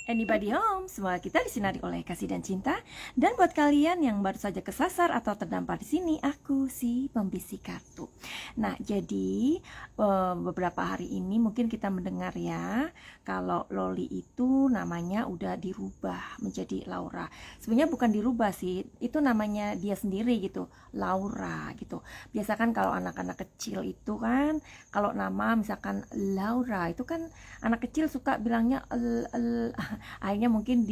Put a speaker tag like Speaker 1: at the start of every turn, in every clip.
Speaker 1: Anybody home, semua kita disinari oleh kasih dan cinta. Dan buat kalian yang baru saja kesasar atau terdampar di sini, aku si pembisik kartu. Nah, jadi beberapa hari ini mungkin kita mendengar ya, kalau Loli itu namanya udah dirubah menjadi Laura. Sebenarnya bukan dirubah sih, itu namanya dia sendiri gitu, Laura gitu. Biasa kan kalau anak-anak kecil itu kan, kalau nama misalkan Laura itu kan anak kecil suka bilangnya akhirnya mungkin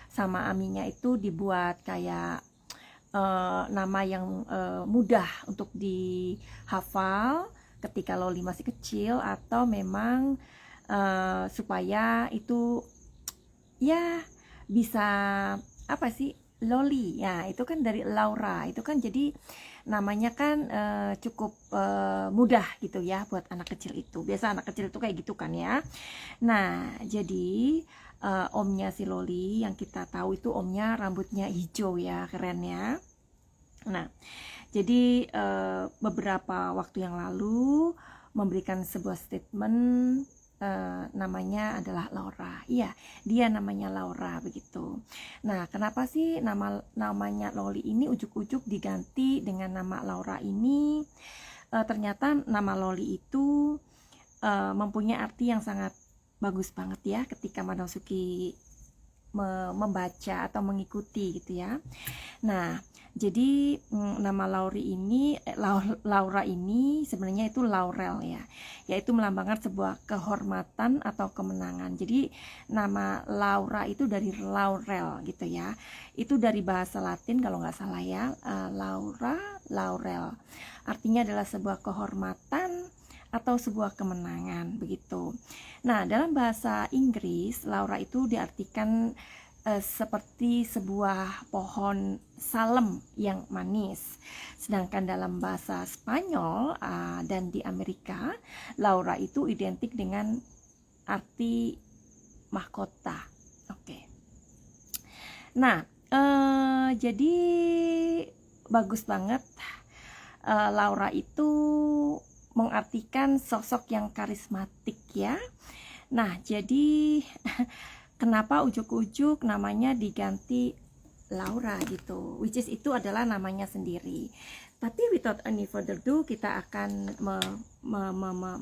Speaker 1: sama Aminya itu dibuat kayak nama yang mudah untuk dihafal ketika Loli masih kecil, atau memang supaya itu ya bisa apa sih, Loli ya, itu kan dari Laura, itu kan jadi namanya kan cukup mudah gitu ya buat anak kecil itu. Biasa anak kecil itu kayak gitu kan ya. Nah, jadi omnya si Loli yang kita tahu itu omnya rambutnya hijau ya, keren ya. Nah, jadi beberapa waktu yang lalu memberikan sebuah statement, namanya adalah Laura. Iya, dia namanya Laura begitu. Nah, kenapa sih namanya Loli ini ujuk-ujuk diganti dengan nama Laura ini? Ternyata nama Loli itu mempunyai arti yang sangat bagus banget ya ketika Madam Suki membaca atau mengikuti gitu ya. Nah, jadi nama Laura ini sebenarnya itu laurel ya, yaitu melambangkan sebuah kehormatan atau kemenangan. Jadi nama Laura itu dari laurel gitu ya. Itu dari bahasa Latin kalau nggak salah ya, laurel. Artinya adalah sebuah kehormatan atau sebuah kemenangan begitu. Nah, dalam bahasa Inggris, Laura itu diartikan seperti sebuah pohon salem yang manis. Sedangkan dalam bahasa Spanyol dan di Amerika, Laura itu identik dengan arti mahkota. Oke. Nah, jadi bagus banget. Laura itu mengartikan sosok yang karismatik ya. Nah, jadi kenapa ujuk-ujuk namanya diganti Laura gitu, which is itu adalah namanya sendiri. Tapi without any further ado, kita akan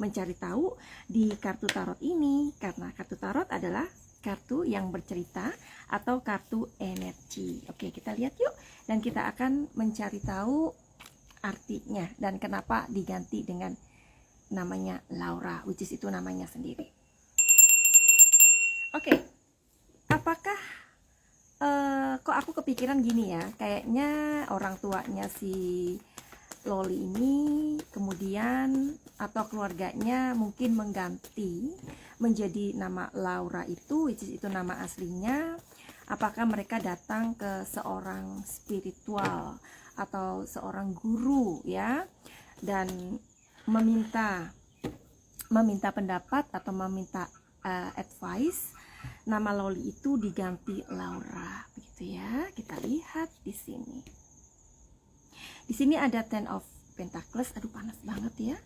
Speaker 1: mencari tahu di kartu tarot ini, karena kartu tarot adalah kartu yang bercerita atau kartu energi. Oke, kita lihat yuk, dan kita akan mencari tahu artinya dan kenapa diganti dengan namanya Laura, which is itu namanya sendiri. Oke, apakah kok aku kepikiran gini ya, kayaknya orang tuanya si Loli ini kemudian atau keluarganya mungkin mengganti menjadi nama Laura itu, which is itu nama aslinya. Apakah mereka datang ke seorang spiritual atau seorang guru ya, dan meminta pendapat atau meminta advice, nama Loli itu diganti Laura begitu ya. Kita lihat di sini. Di sini ada Ten of Pentacles. Aduh, panas banget ya.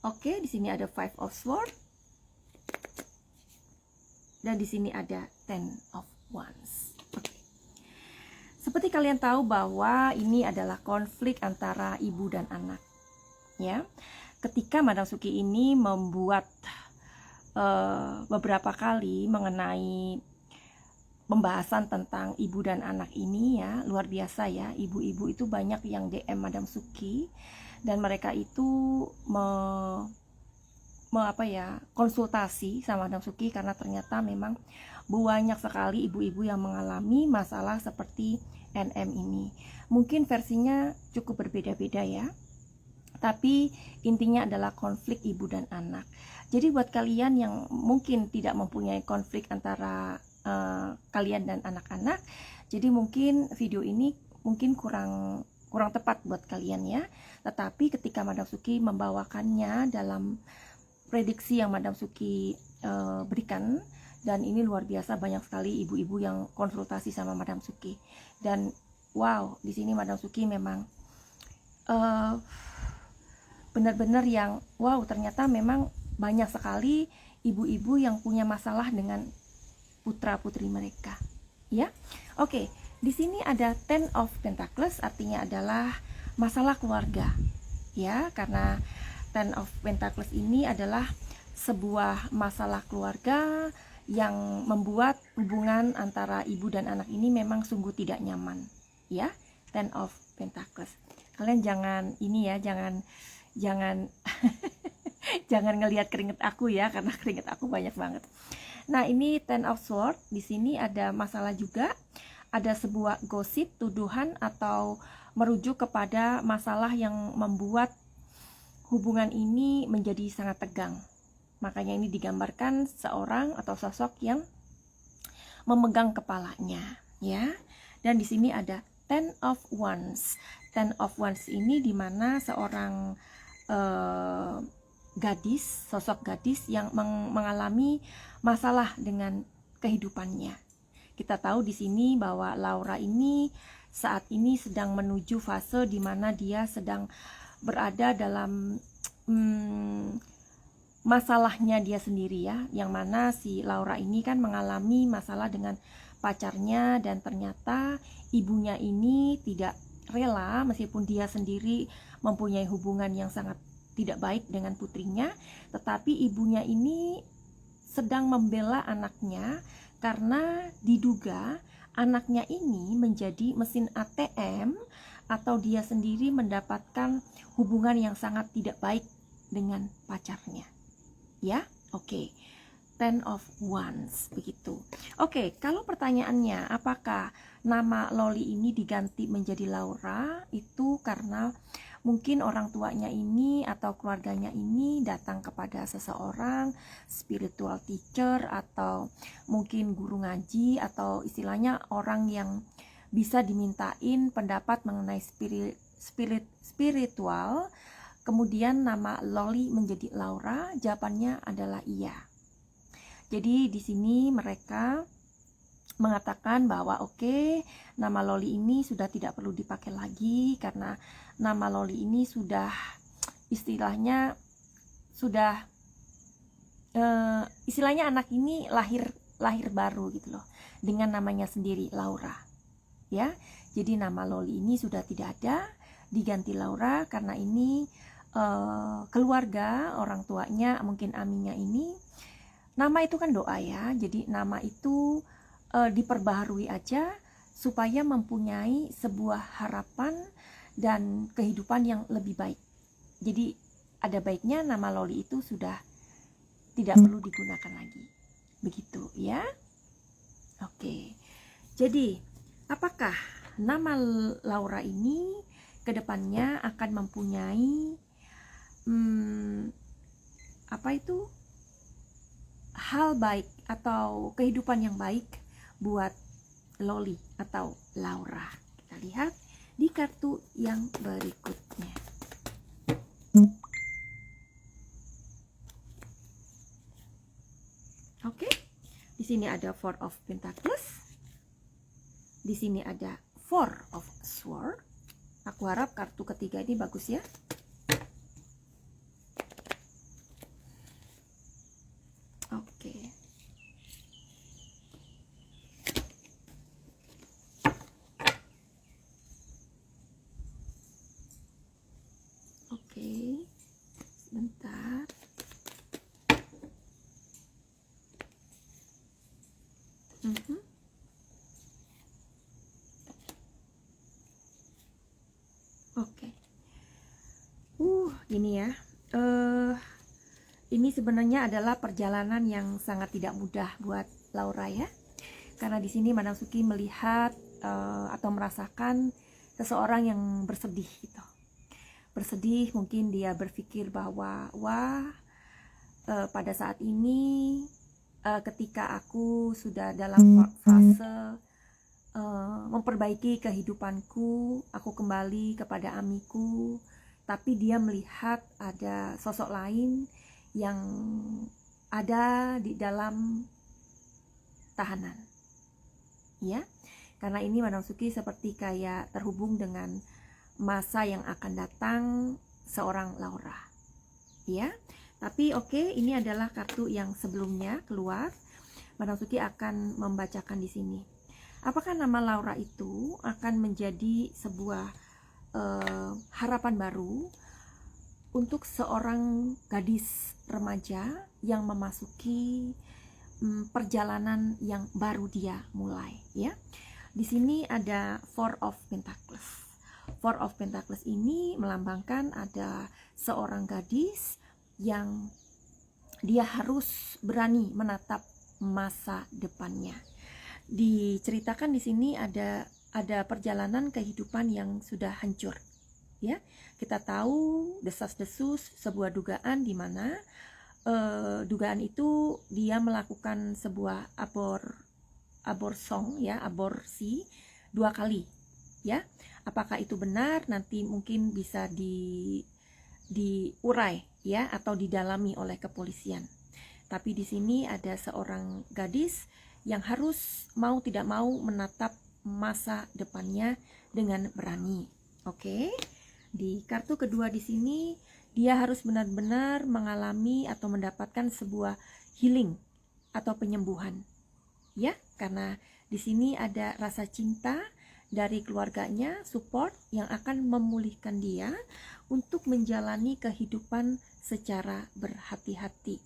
Speaker 1: Oke, di sini ada Five of Swords. Dan di sini ada Ten of Wands. Oke. Seperti kalian tahu bahwa ini adalah konflik antara ibu dan anak ya. Ketika Madam Suki ini membuat beberapa kali mengenai pembahasan tentang ibu dan anak ini ya, luar biasa ya. Ibu-ibu itu banyak yang DM Madam Suki, dan mereka itu konsultasi sama Madam Suki, karena ternyata memang banyak sekali ibu-ibu yang mengalami masalah seperti NM ini. Mungkin versinya cukup berbeda-beda ya, tapi intinya adalah konflik ibu dan anak. Jadi buat kalian yang mungkin tidak mempunyai konflik antara kalian dan anak-anak, jadi mungkin video ini mungkin kurang tepat buat kalian ya. Tetapi ketika Madam Suki membawakannya dalam prediksi yang Madam Suki berikan, dan ini luar biasa, banyak sekali ibu-ibu yang konsultasi sama Madam Suki. Dan wow, di sini Madam Suki memang benar-benar yang wow, ternyata memang banyak sekali ibu-ibu yang punya masalah dengan putra-putri mereka, ya. Oke, di sini ada Ten of Pentacles, artinya adalah masalah keluarga, ya, karena Ten of Pentacles ini adalah sebuah masalah keluarga yang membuat hubungan antara ibu dan anak ini memang sungguh tidak nyaman, ya. Ten of Pentacles. Kalian jangan ini ya, jangan jangan ngelihat keringet aku ya, karena keringet aku banyak banget. Nah, ini Ten of Swords. Di sini ada masalah juga, ada sebuah gosip, tuduhan, atau merujuk kepada masalah yang membuat hubungan ini menjadi sangat tegang. Makanya ini digambarkan seorang atau sosok yang memegang kepalanya, ya. Dan di sini ada Ten of Wands. Ten of Wands ini dimana seorang gadis, sosok gadis yang mengalami masalah dengan kehidupannya. Kita tahu di sini bahwa Laura ini saat ini sedang menuju fase di mana dia sedang berada dalam masalahnya dia sendiri, ya, yang mana si Laura ini kan mengalami masalah dengan pacarnya, dan ternyata ibunya ini tidak rela meskipun dia sendiri mempunyai hubungan yang sangat tidak baik dengan putrinya, tetapi ibunya ini sedang membela anaknya karena diduga anaknya ini menjadi mesin ATM atau dia sendiri mendapatkan hubungan yang sangat tidak baik dengan pacarnya, ya. Oke. Ten of Wands, begitu. Oke, kalau pertanyaannya apakah nama Loli ini diganti menjadi Laura, itu karena mungkin orang tuanya ini atau keluarganya ini datang kepada seseorang spiritual teacher, atau mungkin guru ngaji, atau istilahnya orang yang bisa dimintain pendapat mengenai spiritual. Kemudian nama Loli menjadi Laura. Jawabannya adalah iya. Jadi di sini mereka mengatakan bahwa oke, nama Loli ini sudah tidak perlu dipakai lagi karena nama Loli ini sudah istilahnya anak ini lahir baru gitu loh, dengan namanya sendiri Laura, ya. Jadi nama Loli ini sudah tidak ada, diganti Laura karena ini keluarga, orang tuanya, mungkin Aminya ini. Nama itu kan doa, ya. Jadi nama itu diperbaharui aja supaya mempunyai sebuah harapan dan kehidupan yang lebih baik. Jadi ada baiknya nama Loli itu sudah tidak perlu digunakan lagi. Begitu, ya. Oke. Jadi, apakah nama Laura ini kedepannya akan mempunyai hal baik atau kehidupan yang baik buat Loli atau Laura? Kita lihat di kartu yang berikutnya. Oke. Di sini ada Four of Pentacles. Di sini ada Four of Swords. Aku harap kartu ketiga ini bagus, ya. Oke. Oke. Sebentar. Oke. Gini ya. Ini sebenarnya adalah perjalanan yang sangat tidak mudah buat Laura, ya. Karena di sini Madam Suki melihat atau merasakan seseorang yang bersedih gitu. Bersedih, mungkin dia berpikir bahwa pada saat ini ketika aku sudah dalam fase memperbaiki kehidupanku, aku kembali kepada amiku, tapi dia melihat ada sosok lain yang ada di dalam tahanan, ya. Karena ini Madam Suki seperti kayak terhubung dengan masa yang akan datang seorang Laura, ya. Tapi oke, ini adalah kartu yang sebelumnya keluar. Madam Suki akan membacakan di sini. Apakah nama Laura itu akan menjadi sebuah harapan baru untuk seorang gadis remaja yang memasuki perjalanan yang baru dia mulai, ya. Di sini ada Four of Pentacles. Four of Pentacles ini melambangkan ada seorang gadis yang dia harus berani menatap masa depannya. Diceritakan di sini ada perjalanan kehidupan yang sudah hancur, ya. Kita tahu desas-desus sebuah dugaan di mana dugaan itu dia melakukan sebuah aborsi 2 kali, ya. Apakah itu benar? Nanti mungkin bisa diurai, ya, atau didalami oleh kepolisian. Tapi di sini ada seorang gadis yang harus mau tidak mau menatap masa depannya dengan berani. Oke. Di kartu kedua di sini dia harus benar-benar mengalami atau mendapatkan sebuah healing atau penyembuhan. Ya, karena di sini ada rasa cinta dari keluarganya, support yang akan memulihkan dia untuk menjalani kehidupan secara berhati-hati.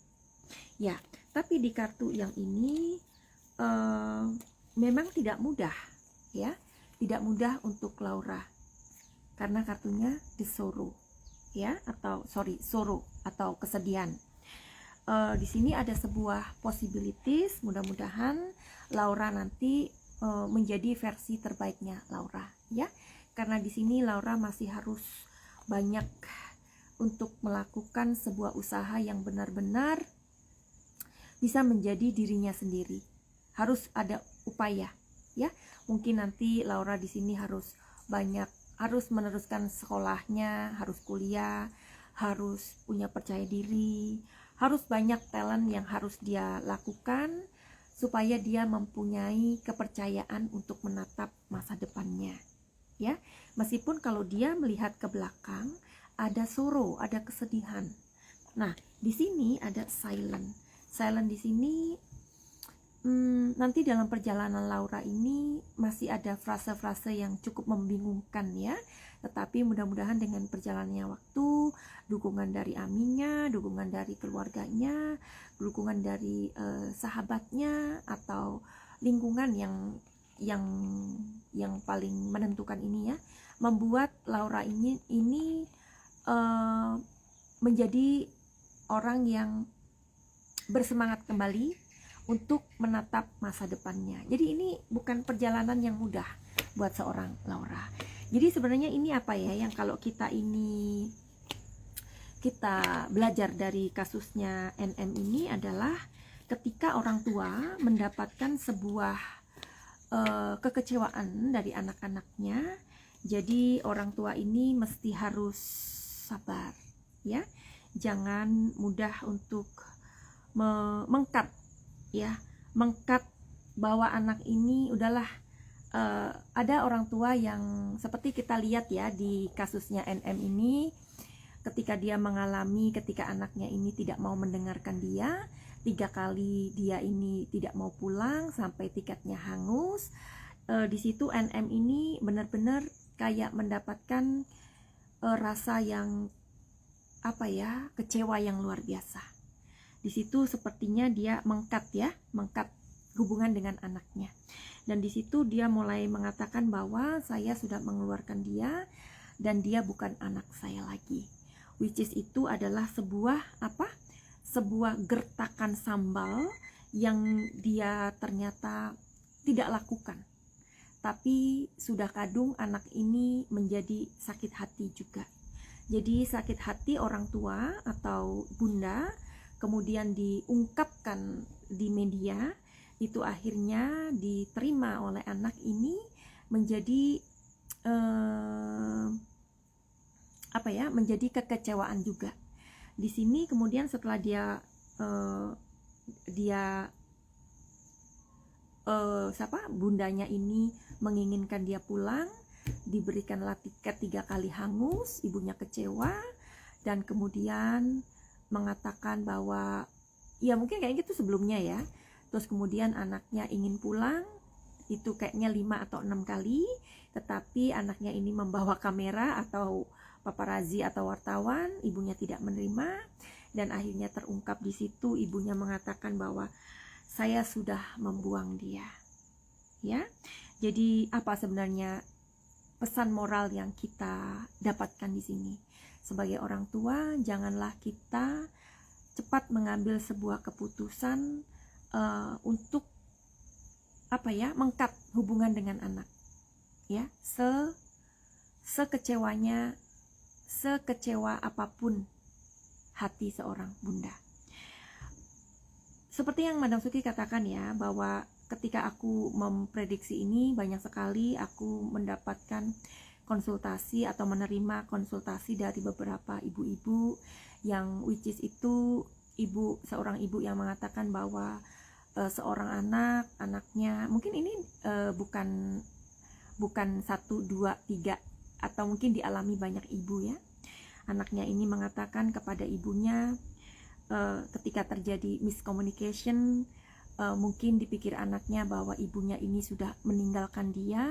Speaker 1: Ya, tapi di kartu yang ini memang tidak mudah, ya, tidak mudah untuk Laura, karena kartunya the sorrow, ya, atau sorrow atau kesedihan. Di sini ada sebuah possibilities, mudah-mudahan Laura nanti menjadi versi terbaiknya Laura, ya, karena di sini Laura masih harus banyak untuk melakukan sebuah usaha yang benar-benar bisa menjadi dirinya sendiri. Harus ada upaya, ya. Mungkin nanti Laura di sini harus meneruskan sekolahnya, harus kuliah, harus punya percaya diri, harus banyak talent yang harus dia lakukan supaya dia mempunyai kepercayaan untuk menatap masa depannya, ya. Meskipun kalau dia melihat ke belakang ada sorrow, ada kesedihan. Nah, di sini ada silent di sini. Nanti dalam perjalanan Laura ini masih ada frase-frase yang cukup membingungkan, ya. Tetapi mudah-mudahan dengan perjalanannya waktu, dukungan dari aminya, dukungan dari keluarganya, dukungan dari sahabatnya atau lingkungan yang paling menentukan ini, ya, membuat Laura ini menjadi orang yang bersemangat kembali untuk menatap masa depannya. Jadi ini bukan perjalanan yang mudah buat seorang Laura. Jadi sebenarnya ini apa ya, yang kalau kita belajar dari kasusnya NM ini adalah ketika orang tua mendapatkan sebuah kekecewaan dari anak-anaknya. Jadi orang tua ini mesti harus sabar, ya. Jangan mudah untuk mengkat bahwa anak ini udahlah. Ada orang tua yang seperti kita lihat, ya, di kasusnya NM ini, ketika anaknya ini tidak mau mendengarkan dia, 3 kali dia ini tidak mau pulang sampai tiketnya hangus. Di situ NM ini benar-benar kayak mendapatkan rasa yang kecewa yang luar biasa. Di situ sepertinya dia mengkat hubungan dengan anaknya. Dan di situ dia mulai mengatakan bahwa saya sudah mengeluarkan dia dan dia bukan anak saya lagi. Which is itu adalah sebuah gertakan sambal yang dia ternyata tidak lakukan. Tapi sudah kadung anak ini menjadi sakit hati juga. Jadi sakit hati orang tua atau bunda kemudian diungkapkan di media, itu akhirnya diterima oleh anak ini menjadi menjadi kekecewaan juga. Di sini kemudian setelah bundanya ini menginginkan dia pulang, diberikanlah tiket 3 kali hangus, ibunya kecewa dan kemudian mengatakan bahwa ya mungkin kayak gitu sebelumnya ya. Terus kemudian anaknya ingin pulang, itu kayaknya 5 atau 6 kali, tetapi anaknya ini membawa kamera atau paparazi atau wartawan, ibunya tidak menerima, dan akhirnya terungkap di situ ibunya mengatakan bahwa saya sudah membuang dia. Ya. Jadi apa sebenarnya pesan moral yang kita dapatkan di sini? Sebagai orang tua, janganlah kita cepat mengambil sebuah keputusan untuk mengkat hubungan dengan anak. Ya, sekecewa apapun hati seorang bunda. Seperti yang Madam Suki katakan ya, bahwa ketika aku memprediksi ini, banyak sekali aku mendapatkan konsultasi atau menerima konsultasi dari beberapa ibu-ibu yang which is itu seorang ibu yang mengatakan bahwa seorang anaknya mungkin ini bukan 1, 2, 3 atau mungkin dialami banyak ibu ya. Anaknya ini mengatakan kepada ibunya ketika terjadi miscommunication, mungkin dipikir anaknya bahwa ibunya ini sudah meninggalkan dia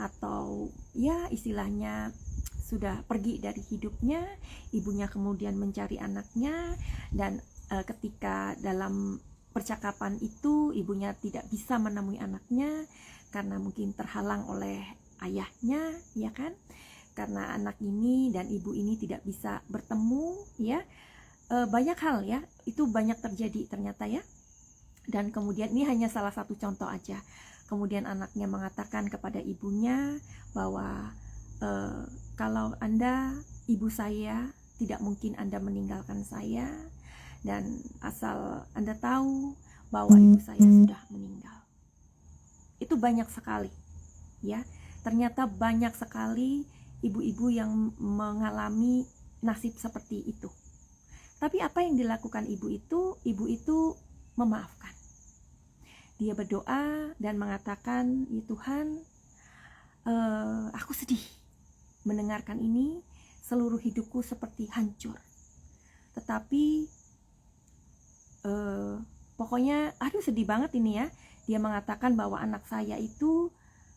Speaker 1: atau ya istilahnya sudah pergi dari hidupnya. Ibunya kemudian mencari anaknya, dan ketika dalam percakapan itu ibunya tidak bisa menemui anaknya karena mungkin terhalang oleh ayahnya, ya kan? Karena anak ini dan ibu ini tidak bisa bertemu, ya. Banyak hal ya, itu banyak terjadi ternyata ya. Dan kemudian ini hanya salah satu contoh aja. Kemudian anaknya mengatakan kepada ibunya bahwa kalau Anda ibu saya, tidak mungkin Anda meninggalkan saya, dan asal Anda tahu bahwa ibu saya sudah meninggal. Itu banyak sekali ya. Ternyata banyak sekali ibu-ibu yang mengalami nasib seperti itu. Tapi apa yang dilakukan ibu itu? Ibu itu memaafkan. Dia berdoa dan mengatakan, ya Tuhan, aku sedih mendengarkan ini, seluruh hidupku seperti hancur. Tetapi pokoknya aduh sedih banget ini ya. Dia mengatakan bahwa anak saya itu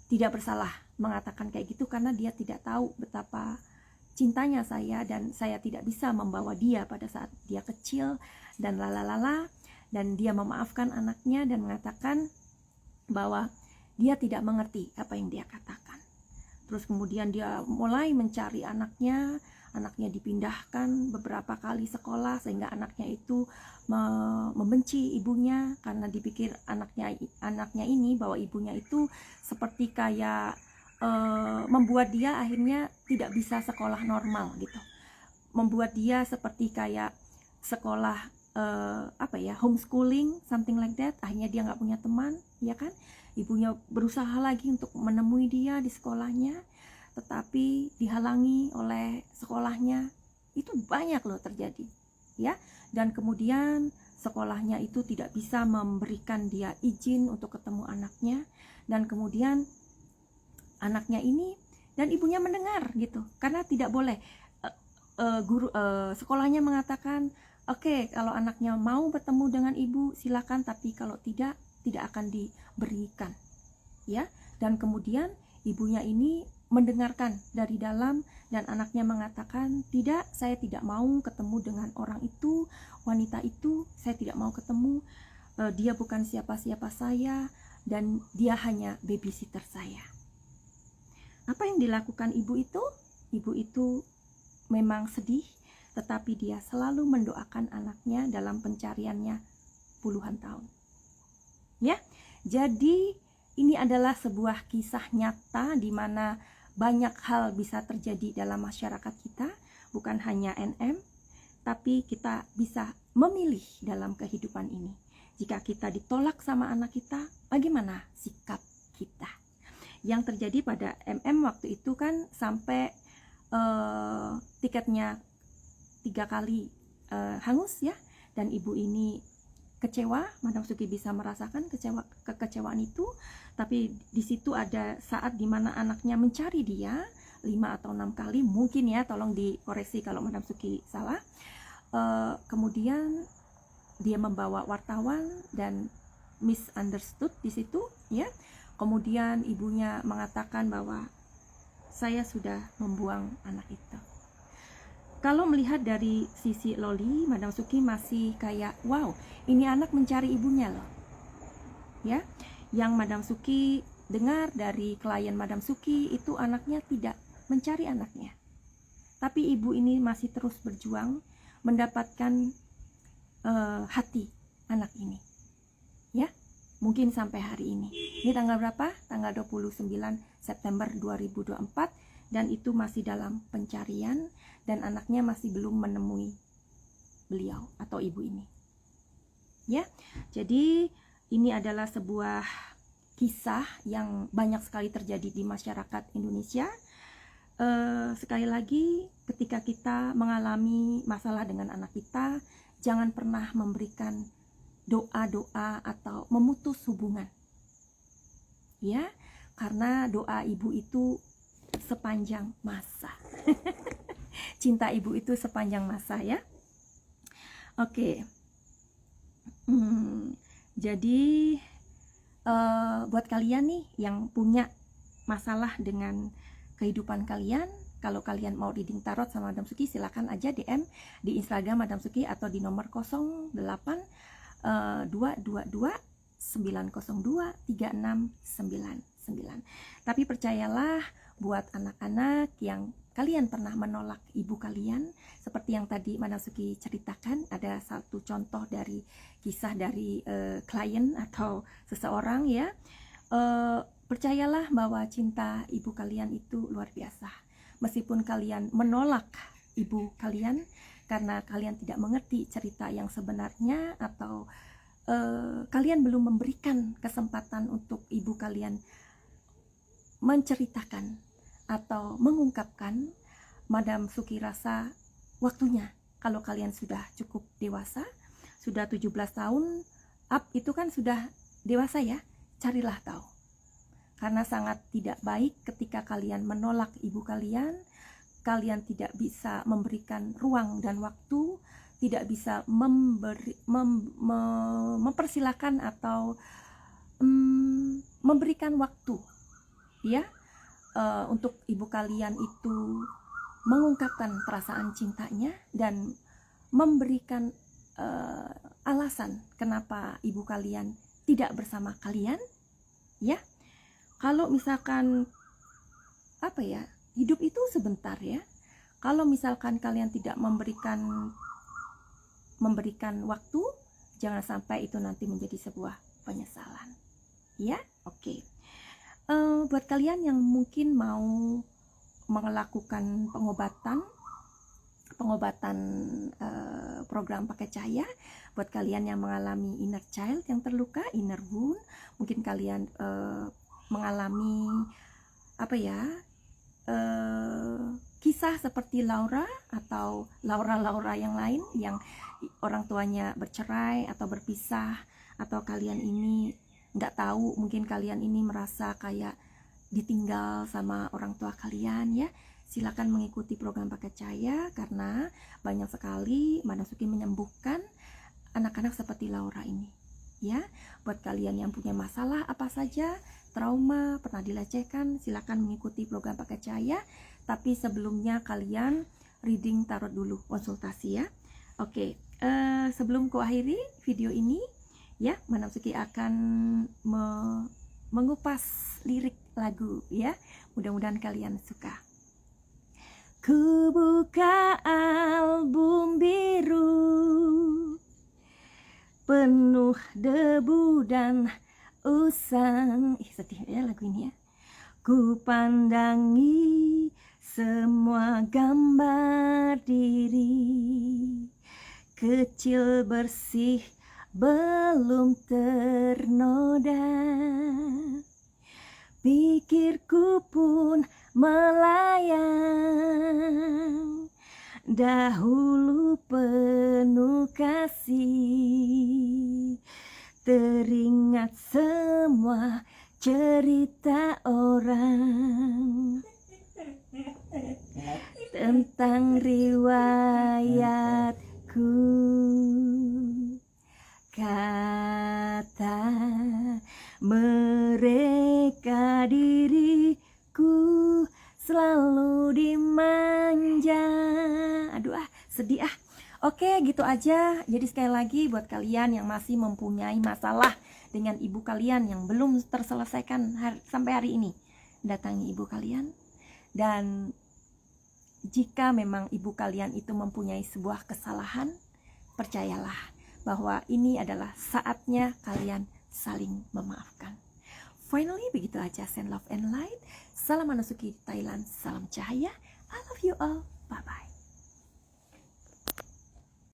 Speaker 1: tidak bersalah mengatakan kayak gitu, karena dia tidak tahu betapa cintanya saya dan saya tidak bisa membawa dia pada saat dia kecil dan lalalala. Dan dia memaafkan anaknya dan mengatakan bahwa dia tidak mengerti apa yang dia katakan. Terus kemudian dia mulai mencari anaknya dipindahkan beberapa kali sekolah sehingga anaknya itu membenci ibunya karena dipikir anaknya ini bahwa ibunya itu seperti kayak membuat dia akhirnya tidak bisa sekolah normal gitu. Membuat dia seperti kayak sekolah homeschooling, something like that. Akhirnya dia nggak punya teman, ya kan? Ibunya berusaha lagi untuk menemui dia di sekolahnya, tetapi dihalangi oleh sekolahnya. Itu banyak loh terjadi, ya. Dan kemudian sekolahnya itu tidak bisa memberikan dia izin untuk ketemu anaknya, dan kemudian anaknya ini dan ibunya mendengar gitu, karena tidak boleh. Sekolahnya mengatakan, oke, kalau anaknya mau bertemu dengan ibu silakan, tapi kalau tidak akan diberikan, ya. Dan kemudian ibunya ini mendengarkan dari dalam, dan anaknya mengatakan, tidak, saya tidak mau ketemu dengan orang itu, wanita itu, saya tidak mau ketemu, dia bukan siapa-siapa saya, dan dia hanya babysitter saya. Apa yang dilakukan ibu itu? Ibu itu memang sedih, tetapi dia selalu mendoakan anaknya dalam pencariannya puluhan tahun. Ya, jadi ini adalah sebuah kisah nyata di mana banyak hal bisa terjadi dalam masyarakat kita, bukan hanya NM, tapi kita bisa memilih dalam kehidupan ini. Jika kita ditolak sama anak kita, bagaimana sikap kita? Yang terjadi pada MM waktu itu kan sampai tiketnya 3 kali hangus ya, dan ibu ini kecewa. Madam Suki bisa merasakan kekecewaan itu, tapi di situ ada saat dimana anaknya mencari dia 5 atau 6 kali, mungkin ya, tolong dikoreksi kalau Madam Suki salah. kemudian dia membawa wartawan dan misunderstood di situ ya. Kemudian ibunya mengatakan bahwa saya sudah membuang anak itu. Kalau melihat dari sisi Loli, Madam Suki masih kayak wow, ini anak mencari ibunya loh. Ya, yang Madam Suki dengar dari klien Madam Suki itu anaknya tidak mencari anaknya. Tapi ibu ini masih terus berjuang mendapatkan hati anak ini. Ya, mungkin sampai hari ini. Ini tanggal berapa? Tanggal 29 September 2024 dan itu masih dalam pencarian dan anaknya masih belum menemui beliau atau ibu ini. Ya. Jadi ini adalah sebuah kisah yang banyak sekali terjadi di masyarakat Indonesia. Sekali lagi, ketika kita mengalami masalah dengan anak kita, jangan pernah memberikan doa-doa atau memutus hubungan. Ya, karena doa ibu itu sepanjang masa. Cinta ibu itu sepanjang masa ya. Oke. Jadi buat kalian nih yang punya masalah dengan kehidupan kalian, kalau kalian mau reading tarot sama Madam Suki, silakan aja DM di Instagram Madam Suki atau di nomor 08 222 902 3699. Tapi percayalah, buat anak-anak yang kalian pernah menolak ibu kalian, seperti yang tadi Madam Suki ceritakan, ada satu contoh dari kisah dari klien atau seseorang ya. Percayalah bahwa cinta ibu kalian itu luar biasa. Meskipun kalian menolak ibu kalian karena kalian tidak mengerti cerita yang sebenarnya atau kalian belum memberikan kesempatan untuk ibu kalian menceritakan atau mengungkapkan, Madam Suki rasa waktunya kalau kalian sudah cukup dewasa, sudah 17 tahun up itu kan sudah dewasa ya, carilah tahu. Karena sangat tidak baik ketika kalian menolak ibu kalian, kalian tidak bisa memberikan ruang dan waktu, tidak bisa mempersilahkan atau memberikan waktu ya untuk ibu kalian itu mengungkapkan perasaan cintanya dan memberikan alasan kenapa ibu kalian tidak bersama kalian ya. Kalau misalkan hidup itu sebentar ya. Kalau misalkan kalian tidak memberikan waktu, jangan sampai itu nanti menjadi sebuah penyesalan. Ya, oke. Buat kalian yang mungkin mau melakukan pengobatan program pakai cahaya, buat kalian yang mengalami inner child yang terluka, inner wound, mungkin kalian mengalami kisah seperti Laura atau Laura yang lain yang orang tuanya bercerai atau berpisah, atau kalian ini nggak tahu, mungkin kalian ini merasa kayak ditinggal sama orang tua kalian ya, silakan mengikuti program pakai cahaya karena banyak sekali Madam Suki menyembuhkan anak-anak seperti Laura ini ya. Buat kalian yang punya masalah apa saja, trauma, pernah dilecehkan, silakan mengikuti program pakai cahaya. Tapi sebelumnya kalian reading tarot dulu, konsultasi ya. Oke, sebelum ku akhiri video ini ya, Madam Suki akan mengupas lirik lagu ya. Mudah-mudahan kalian suka. Ku buka album biru penuh debu dan usang. Sedih ya lagu ini ya. Ku pandangi semua gambar diri kecil bersih belum ternoda. Pikirku pun melayang, dahulu penuh kasih. Teringat semua cerita orang tentang riwayatku diriku. Kata mereka diriku selalu dimanja. Aduh sedih Oke, gitu aja. Jadi sekali lagi buat kalian yang masih mempunyai masalah dengan ibu kalian yang belum terselesaikan sampai hari ini, datangi ibu kalian. Dan jika memang ibu kalian itu mempunyai sebuah kesalahan, percayalah bahwa ini adalah saatnya kalian saling memaafkan. Finally, begitu aja. Send love and light. Salam Manasuki Thailand. Salam cahaya. I love you all. Bye-bye.